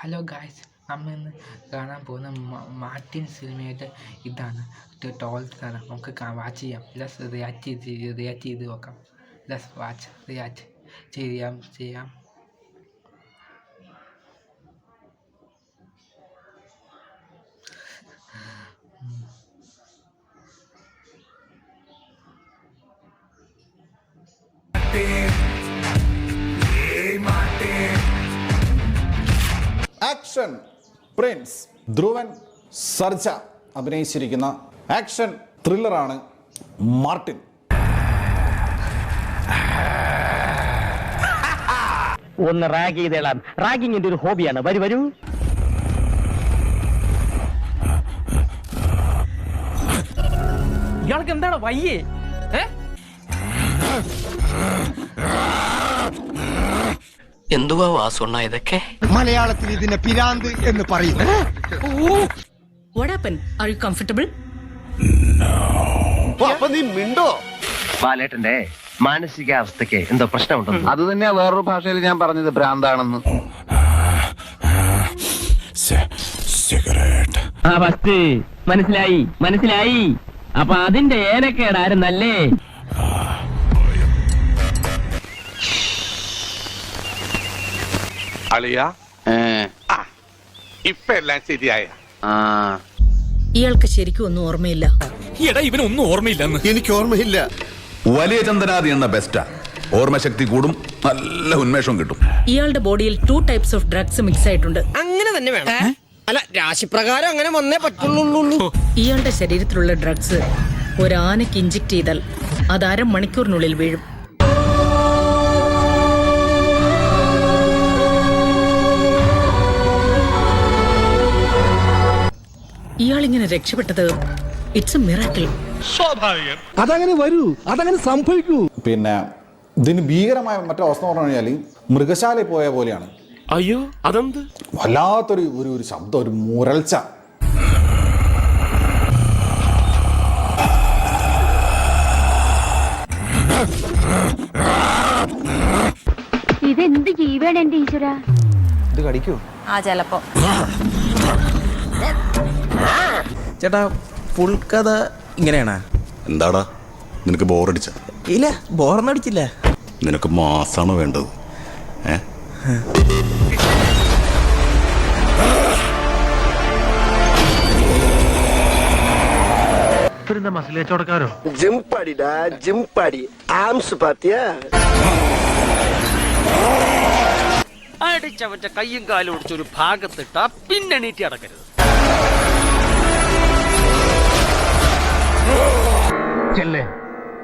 Hello guys, നമ്മൾ ഇന്ന് കാണാൻ പോകുന്ന മാർട്ടിൻ സിനിമയുടെ ഇതാണ് 12th ആണ്. നമുക്ക് വാച്ച് ചെയ്യാം. റിയാക്ട് ചെയ്ത് നോക്കാം. റിയാക്ട് ചെയ്യാം. Action Prince Dhruvan സർജ അഭിനയിച്ചിരിക്കുന്ന action ത്രില്ലറാണ് Martin. ഒന്ന് റാഗ് ചെയ്തേളാം. റാഗിങ് എന്റെ ഒരു ഹോബിയാണ്. വരൂ. ഇയാൾക്ക് എന്താണ് വയ്യേ? എന്തുവാ വാസുണ്ണ ഇതൊക്കെ? മലയാളത്തിൽ ഇതിനെ പിരാന്ത് എന്ന് പറയും. What happened? Are you comfortable? അപ്പൊ നീ മിണ്ടോ? ബാലേട്ടന്റെ മാനസികാവസ്ഥക്ക് എന്തോ പ്രശ്നമുണ്ടോ? അത് തന്നെയാ വേറൊരു ഭാഷയിൽ ഞാൻ പറഞ്ഞത് ഭ്രാന്താണെന്ന്. മനസ്സിലായി. അപ്പൊ അതിന്റെ ഏനക്കേടായിരുന്നല്ലേ? അളിയ ഇപ്പൊ എല്ലാം ശരിയായ? ഇയാൾക്ക് ശരിക്കും ഒന്നും ഓർമ്മയില്ല. ഇവനൊന്നും ഓർമ്മയില്ലെന്ന് എനിക്ക് ഓർമ്മയില്ല. വലിയ ചന്ദനാദി എന്ന ബെസ്റ്റാ. ഓർമ്മശക്തി കൂടും, നല്ല ഉന്മേഷവും കിട്ടും. ഇയാളുടെ ബോഡിയിൽ 2 types of drugs മിക്സ് ആയിട്ടുണ്ട്. അങ്ങനെ തന്നെ വേണം. അല്ല, രാശിപ്രകാരം അങ്ങനെ വന്നേ പറ്റുള്ളൂ. ഇയാളുടെ ശരീരത്തിലുള്ള ഡ്രഗ്സ് ഒരു ആനയ്ക്ക് ഇഞ്ചക്ട് ചെയ്താൽ അത് 1/2 മണിക്കൂറിനുള്ളിൽ വീഴും. ഇയാളിങ്ങനെ രക്ഷപ്പെട്ടത് ഇറ്റ്സ് എ മിറാക്കിൾ. അതങ്ങനെ വരൂ, അതങ്ങനെ സംഭവിക്കൂ. പിന്നെ ഇതിന് ഭീകരമായ മറ്റൊരു അവസ്ഥ പറഞ്ഞു കഴിഞ്ഞാൽ മൃഗശാലയിൽ പോയ പോലെയാണ്. അയ്യോ, അതെന്ത് വല്ലാത്തൊരു ഒരു ശബ്ദം, ഒരു മുരൾച്ച. ഇതെന്ത് ജീവൻ എന്റെ ഈശ്വര. ഇത് കടിക്കൂ? ചിലപ്പോ. ചേട്ടാ, ഫുൾ കഥ ഇങ്ങനെയാണോ? എന്താടാ നിനക്ക് ബോറടിച്ച? ഇല്ല, ബോറൊന്നും അടിച്ചില്ല. നിനക്ക് മാസാണോ വേണ്ടത്? മസിലേച്ചോടക്കാരോ? ജിംപാടി ആംസ് പാത്തിയാ. അടിച്ചവന്റെ കയ്യും കാലും ഒടിച്ചൊരു ഭാഗത്തിട്ടാ പിന്നെ നീട്ടി അടക്കരുത്. ചെല്ലേ,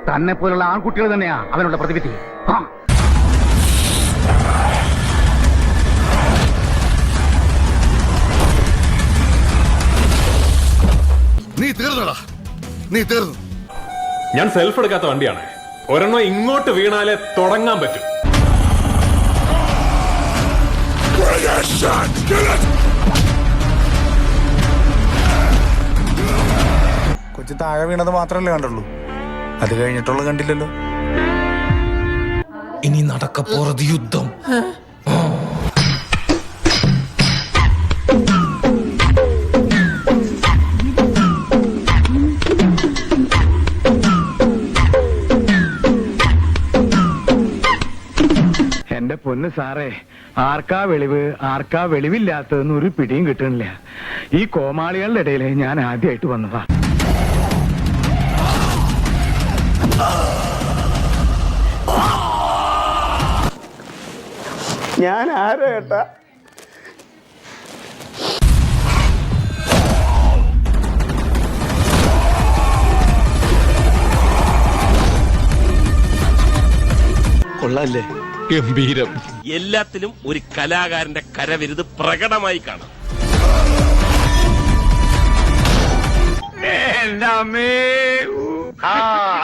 തന്നെ പോലുള്ള ആൺകുട്ടികൾ തന്നെയാ അവനുള്ള പ്രതിവിധി. നീ തീർന്നു. ഞാൻ സെൽഫ് എടുക്കാത്ത വണ്ടിയാണ്. ഒരെണ്ണം ഇങ്ങോട്ട് വീണാലേ തുടങ്ങാൻ പറ്റും. കൊച്ചു താഴെ വീണത് മാത്രമല്ലേ കണ്ടുള്ളൂ, അത് കഴിഞ്ഞിട്ടുള്ള കണ്ടില്ലല്ലോ. ഇനി നടക്കപ്പോറത് യുദ്ധം. എന്റെ പൊന്ന് സാറേ, ആർക്കാ വെളിവ് ആർക്കാ വെളിവില്ലാത്തതെന്ന് ഒരു പിടിയും കിട്ടണില്ല. ഈ കോമാളികളുടെ ഇടയിൽ ഞാൻ ആദ്യമായിട്ട് വന്നതാ. ഞാൻ ആരാ ഏട്ടാ? കൊള്ളാല്ലേ? ഗംഭീരം. എല്ലാത്തിലും ഒരു കലാകാരന്റെ കരവിരുത് പ്രകടമായി കാണാം.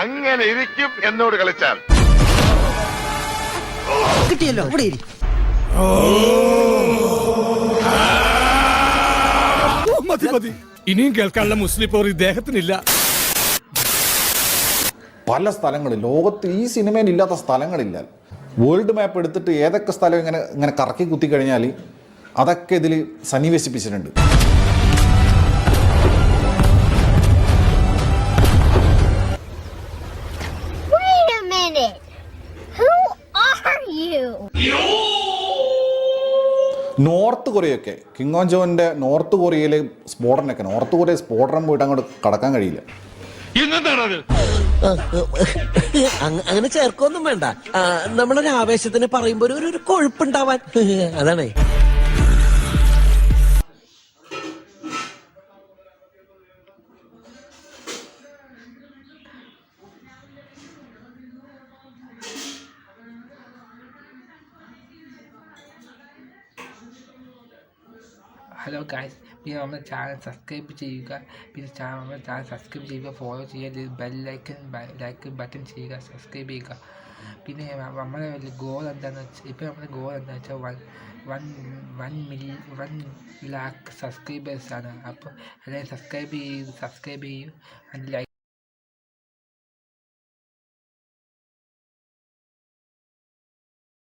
അങ്ങനെ ഇരിക്കും എന്നോട് കളിച്ചാൽ. കിട്ടിയല്ലോ, ഇവിടെ മതി. ഇനിയും കേൾക്കാനുള്ള മുസ്ലിം പോർ ഇദ്ദേഹത്തിനില്ല. പല സ്ഥലങ്ങളിൽ ലോകത്ത് ഈ സിനിമയിൽ ഇല്ലാത്ത സ്ഥലങ്ങളില്ല. വേൾഡ് മാപ്പ് എടുത്തിട്ട് ഏതൊക്കെ സ്ഥലം ഇങ്ങനെ കറക്കി കുത്തി കഴിഞ്ഞാൽ അതൊക്കെ ഇതിൽ സന്നിവേശിപ്പിച്ചിട്ടുണ്ട്. നോർത്ത് കൊറിയൊക്കെ കിങ് ഓൺ ജോന്റെ നോർത്ത് കൊറിയയിലെ സ്ഫോടനമൊക്കെ നോർത്ത് കൊറിയ സ്ഫോടനം പോയിട്ട് അങ്ങോട്ട് കടക്കാൻ കഴിയില്ല. അങ്ങനെ ചേർക്കൊന്നും വേണ്ട. നമ്മളൊരു ആവേശത്തിന് പറയുമ്പോ ഒരു കൊഴുപ്പുണ്ടാവാൻ അതാണേ. ഹലോ ഗായ്സ്, പിന്നെ നമ്മുടെ ചാനൽ സബ്സ്ക്രൈബ് ചെയ്യുക. പിന്നെ നമ്മുടെ ചാനൽ സബ്സ്ക്രൈബ് ചെയ്യുക, ഫോളോ ചെയ്യുക, ലൈക്ക് ബട്ടൺ ചെയ്യുക, സബ്സ്ക്രൈബ് ചെയ്യുക. പിന്നെ നമ്മുടെ ഗോൾ എന്താണെന്ന് വെച്ചാൽ നമ്മുടെ ഗോൾ എന്താണെന്ന് വെച്ചാൽ 1 lakh സബ്സ്ക്രൈബേഴ്സാണ്. അപ്പോൾ എല്ലാവരും സബ്സ്ക്രൈബ് ചെയ്യൂ, ലൈക്ക്